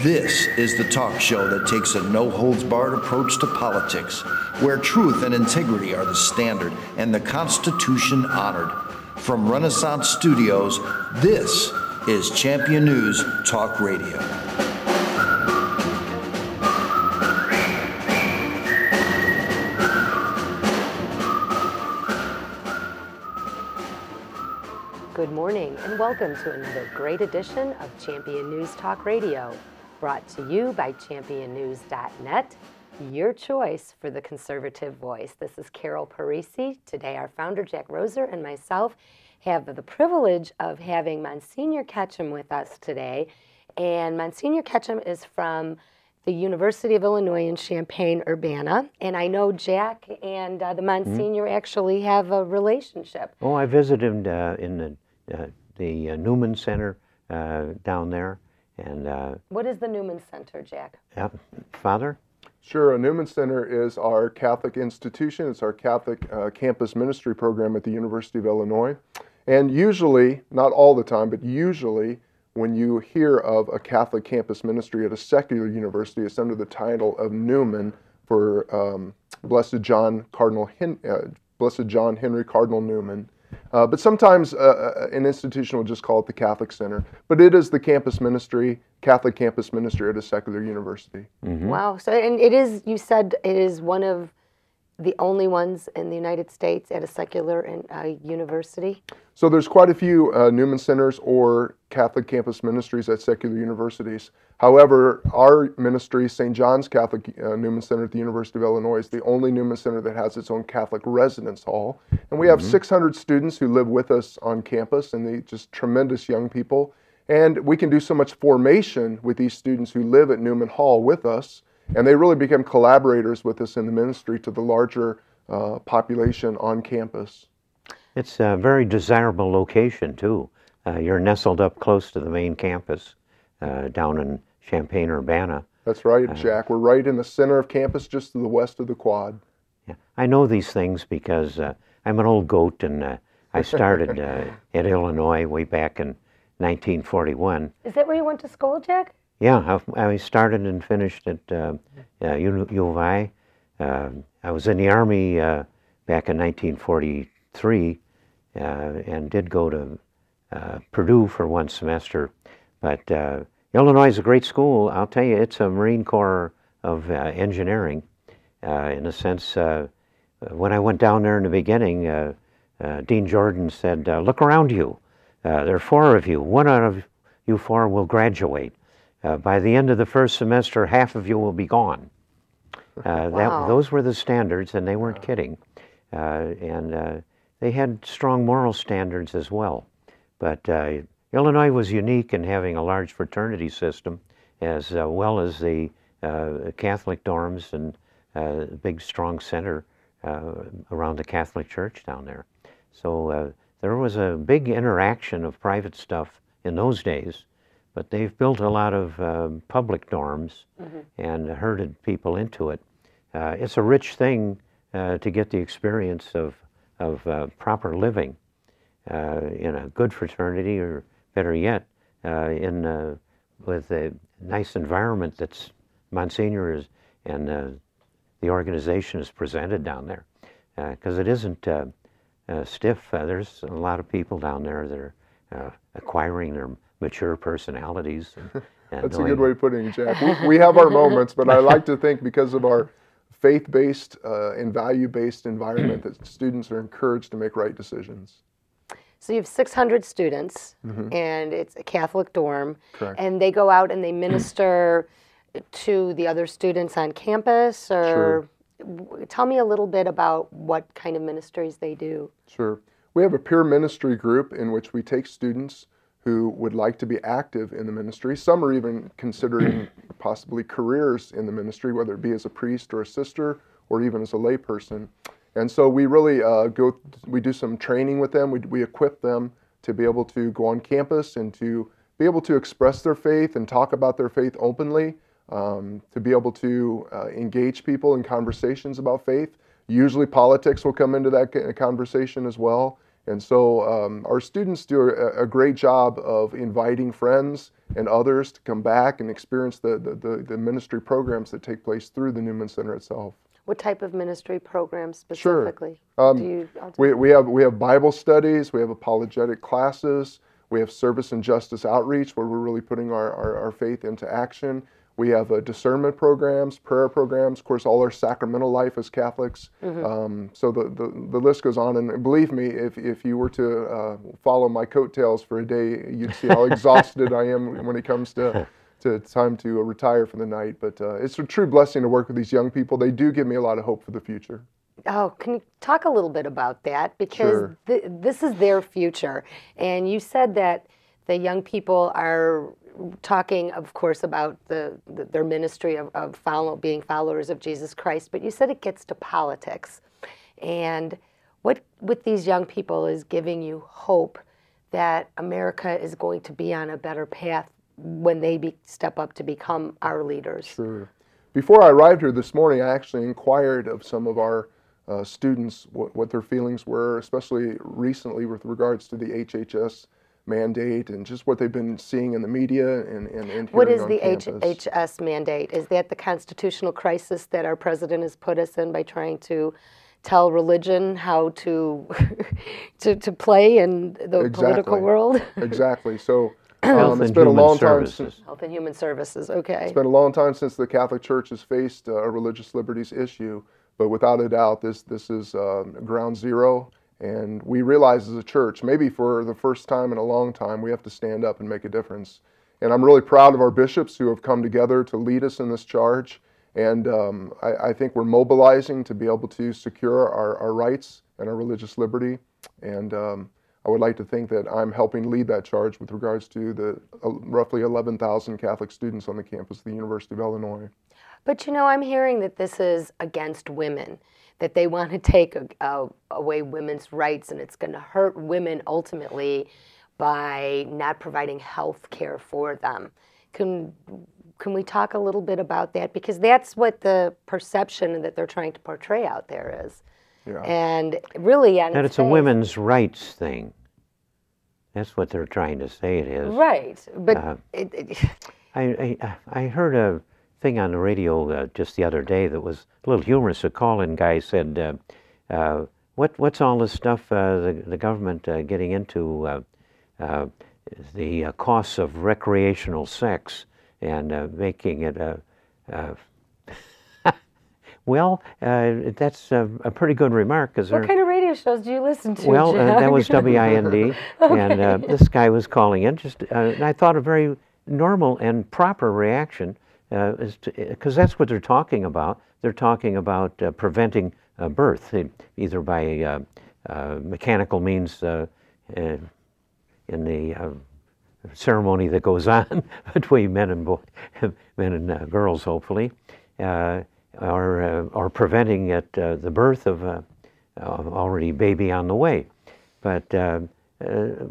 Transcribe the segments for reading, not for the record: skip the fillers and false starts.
This is the talk show that takes a no-holds-barred approach to politics, where truth and integrity are the standard and the Constitution honored. From Renaissance Studios, this is Champion News Talk Radio. Good morning and welcome to another great edition of Champion News Talk Radio, brought to you by championnews.net, your choice for the conservative voice. This is Carol Parisi. Today our founder, Jack Roser, and myself have the privilege of having Monsignor Ketcham with us today. And Monsignor Ketcham is from the University of Illinois in Champaign-Urbana. And I know Jack and the Monsignor actually have a relationship. Oh, I visited him in the Newman Center down there. And what is the Newman Center, Jack? Father? Sure. A Newman Center is our Catholic institution. It's our Catholic campus ministry program at the University of Illinois. And usually, not all the time, but usually when you hear of a Catholic campus ministry at a secular university, it's under the title of Newman for Blessed John Henry Cardinal Newman. But sometimes an institution will just call it the Catholic Center. But it is the campus ministry, Catholic campus ministry at a secular university. Mm-hmm. Wow. So, and it is, you said it is one of the only ones in the United States at a secular university? So there's quite a few Newman Centers or Catholic campus ministries at secular universities. However, our ministry, St. John's Catholic Newman Center at the University of Illinois, is the only Newman Center that has its own Catholic residence hall. And we have 600 students who live with us on campus, and they're just tremendous young people. And we can do so much formation with these students who live at Newman Hall with us, and they really become collaborators with us in the ministry to the larger population on campus. It's a very desirable location, too. You're nestled up close to the main campus down in Champaign-Urbana. That's right, Jack. We're right in the center of campus, just to the west of the quad. Yeah. I know these things because I'm an old goat, and I started at Illinois way back in 1941. Is that where you went to school, Jack? Yeah, I started and finished at U of I. I was in the Army back in 1943 and did go to Purdue for one semester. But Illinois is a great school. I'll tell you, it's a Marine Corps of engineering. In a sense, when I went down there in the beginning, Dean Jordan said, look around you. There are 4 of you. One out of you 4 will graduate. By the end of the first semester, half of you will be gone. Wow. Those were the standards, and they weren't kidding. And they had strong moral standards as well. But Illinois was unique in having a large fraternity system, as well as the Catholic dorms and a big, strong center around the Catholic Church down there. So there was a big interaction of private stuff in those days. But they've built a lot of public dorms and herded people into it. It's a rich thing to get the experience of proper living in a good fraternity, or better yet, with a nice environment that's Monsignor is and the organization is presented down there. Because it isn't stiff. There's a lot of people down there that are acquiring their mature personalities. And That's a good way of putting it, Jack. We have our moments, but I like to think because of our faith-based and value-based environment that students are encouraged to make right decisions. So you have 600 students, and it's a Catholic dorm. Correct. And they go out and they minister to the other students on campus, or tell me a little bit about what kind of ministries they do. Sure. We have a peer ministry group in which we take students who would like to be active in the ministry. Some are even considering possibly careers in the ministry, whether it be as a priest or a sister or even as a lay person. And so we really we do some training with them. We equip them to be able to go on campus and to be able to express their faith and talk about their faith openly, to be able to engage people in conversations about faith. Usually politics will come into that conversation as well. And so our students do a great job of inviting friends and others to come back and experience the ministry programs that take place through the Newman Center itself. What type of ministry programs Sure. specifically? We have Bible studies, we have apologetic classes, we have service and justice outreach where we're really putting our faith into action. We have discernment programs, prayer programs, of course, all our sacramental life as Catholics. So the list goes on. And believe me, if you were to follow my coattails for a day, you'd see how exhausted I am when it comes to time to retire for the night. But it's a true blessing to work with these young people. They do give me a lot of hope for the future. Oh, can you talk a little bit about that? Because Sure. this is their future. And you said that the young people are talking, of course, about their ministry of being followers of Jesus Christ, but you said it gets to politics. And what with these young people is giving you hope that America is going to be on a better path when they step up to become our leaders? Sure. Before I arrived here this morning, I actually inquired of some of our students what their feelings were, especially recently with regards to the HHS mandate and just what they've been seeing in the media and hearing What is on the campus. HHS mandate? Is that the constitutional crisis that our president has put us in by trying to tell religion how to to play in the political world? Exactly. So Health it's and been a Human long time Services. since Health and Human Services, okay. it's been a long time since the Catholic Church has faced a religious liberties issue, but without a doubt, this is ground zero. And we realize as a church, maybe for the first time in a long time, we have to stand up and make a difference. And I'm really proud of our bishops who have come together to lead us in this charge. And I think we're mobilizing to be able to secure our rights and our religious liberty. And I would like to think that I'm helping lead that charge with regards to the roughly 11,000 Catholic students on the campus of the University of Illinois. But you know, I'm hearing that this is against women, that they want to take away women's rights, and it's going to hurt women ultimately by not providing health care for them. Can we talk a little bit about that? Because that's what the perception that they're trying to portray out there is. Yeah. And really, That it's a women's rights thing. That's what they're trying to say it is. Right. But I heard a thing on the radio just the other day that was a little humorous. A call-in guy said, what's all this stuff the government getting into the costs of recreational sex and making it well, that's a pretty good remark. What kind of radio shows do you listen to, Well, Jack? that was WIND, Okay. and this guy was calling in. And I thought a very normal and proper reaction, because that's what they're talking about. They're talking about preventing birth, either by mechanical means in the ceremony that goes on between men and girls, hopefully. Or preventing the birth of already baby on the way. But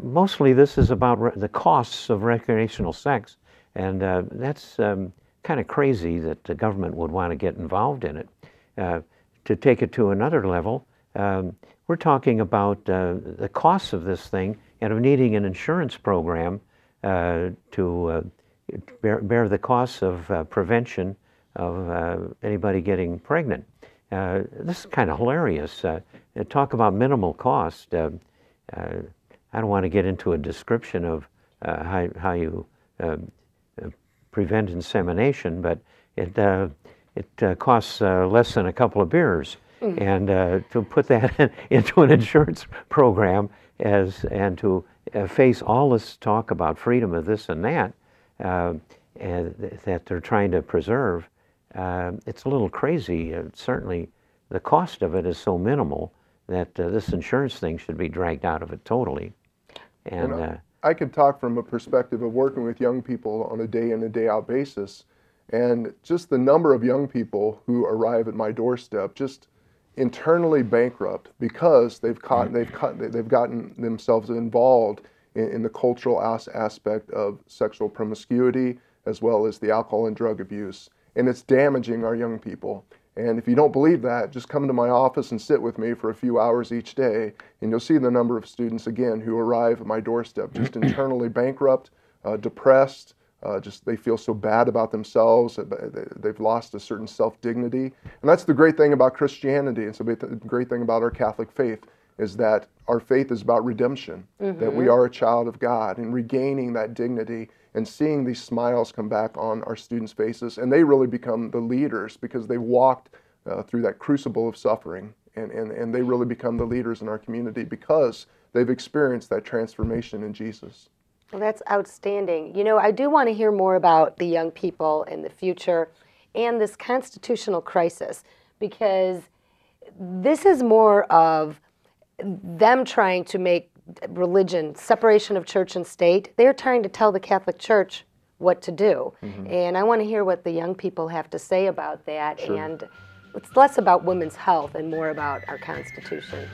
mostly this is about the costs of recreational sex, and that's kind of crazy that the government would want to get involved in it. To take it to another level, we're talking about the costs of this thing and of needing an insurance program to bear the costs of prevention of anybody getting pregnant. This is kind of hilarious. Talk about minimal cost. I don't want to get into a description of how you prevent insemination, but it costs less than a couple of beers. And to put that into an insurance program and to face all this talk about freedom of this and that that they're trying to preserve, it's a little crazy. Certainly the cost of it is so minimal that this insurance thing should be dragged out of it totally. And I can talk from a perspective of working with young people on a day in and day out basis, and just the number of young people who arrive at my doorstep just internally bankrupt because they've gotten themselves involved in the cultural aspect of sexual promiscuity as well as the alcohol and drug abuse. And it's damaging our young people. And if you don't believe that, just come to my office and sit with me for a few hours each day, and you'll see the number of students, again, who arrive at my doorstep just internally bankrupt, depressed, just they feel so bad about themselves, they've lost a certain self-dignity. And that's the great thing about Christianity, and so the great thing about our Catholic faith, is that our faith is about redemption, that we are a child of God, and regaining that dignity and seeing these smiles come back on our students' faces. And they really become the leaders because they walked through that crucible of suffering, and they really become the leaders in our community because they've experienced that transformation in Jesus. Well, that's outstanding. You know, I do want to hear more about the young people in the future and this constitutional crisis, because this is more of them trying to make religion, separation of church and state. They're trying to tell the Catholic Church what to do. And I want to hear what the young people have to say about that. Sure. And it's less about women's health and more about our Constitution.